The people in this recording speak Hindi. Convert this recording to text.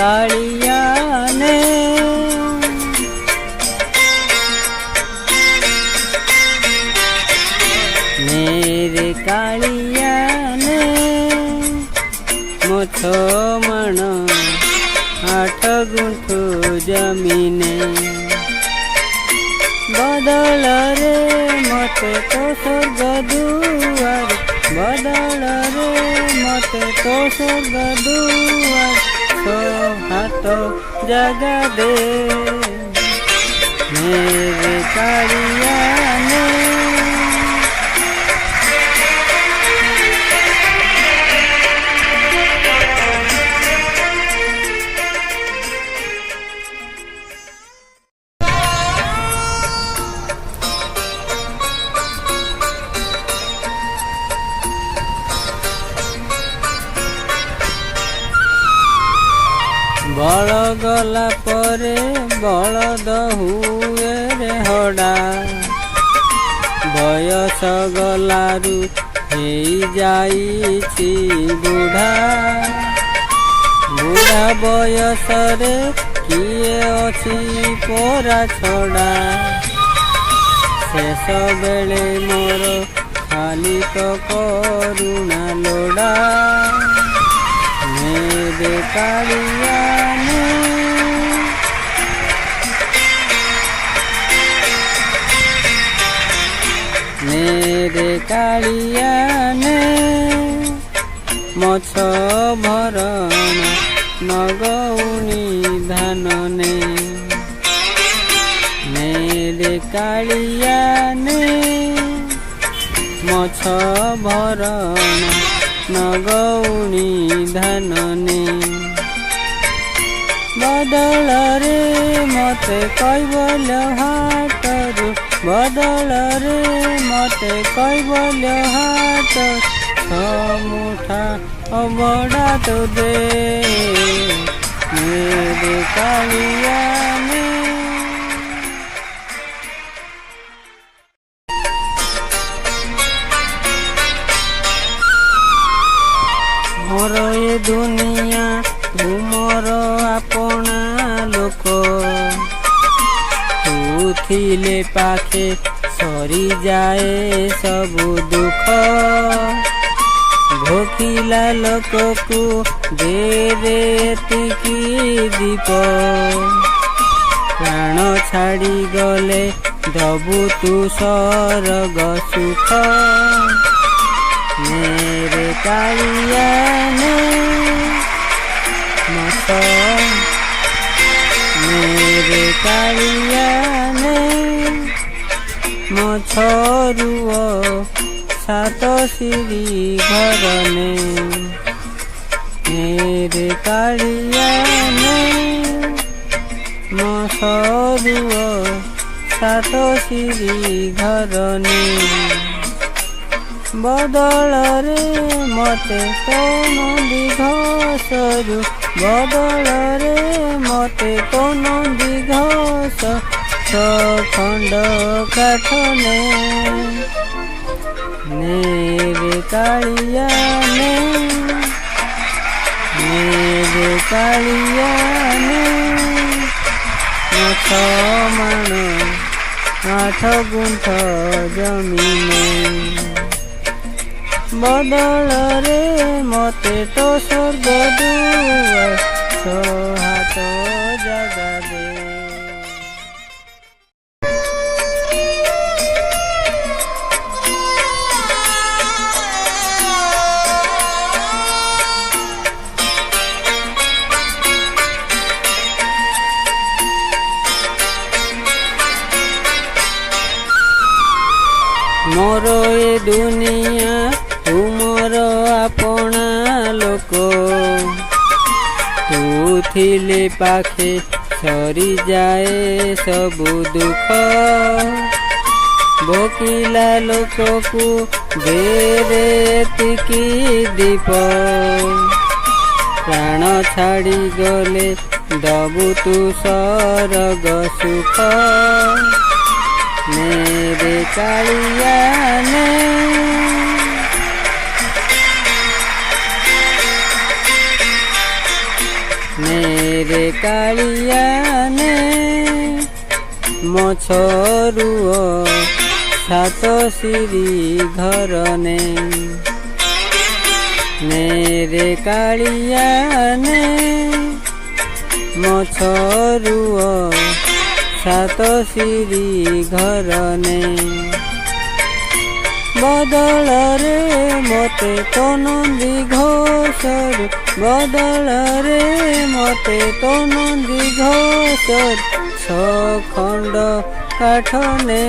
कालिया ने मेरे कालिया ने मो 6 मण 8 गुंठु जमीने बदल रे मते तो स्वर्ग दुआर बदल रे मते तो स्वर्ग दुआर 6 हाथ जगा दे मेरे कालिया ने बल गला परे बलद हुए रे हड़ा बयस गलारू हेई जाइछि बुढ़ा बुढ़ा बयस रे किए अछि परा छड़ा शेष बेले मोर खाली तो करुणा लोड़ा मेरे कालिया ने मेरे कालिया ने मो 6 भरण नगौनी धान ने मेरे कालिया ने मो 6 भरण नगौनी धान ने बदल रे मते कैबल हाटरू बदल रे मते कैबल हाट 6 मुठा अबड़ा तो दे मेरे कालिया ने मोर ये दुनिया तुमर आपना लोक तू थिले पाखे सरी जाए सबु दुख भोकिला लोक को दे रे एतिकी दीप प्राण छाड़ी गले दबु तू स्वर्ग सुख मेरे कालिया ने मेरे कालिया ने मो 6 7 सिरी घर ने मेरे कालिया ने मो 7 सिरी घर ने बदल रे मते तो नंदी घासरू बदल रे मते तो नंदी घास 6 खंड काठ ने मेरे कालिया ने मेरे कालिया ने 6 मण 8 गुंठ जमीने बदल रे मते तो स्वर्ग दुआर 6 हाथ जगा दे मोर ए दुनिया तुमर आपना लोक तू थिले पाखे सरी जाए सबु दुख भोकिला लोक को दे रे एतिकी दीप प्राण छाड़ी गले दबु तू स्वर्ग सुख मेरे कालिया ने मेरे रे कालिया ने मछरुओ सात सिरी घर ने रे कालिया ने मछरुओ सात सिरी घर ने बदल रे मते तो नंदी घोषर बदल रे मते तो नंदी घोषर छखंड काठ ने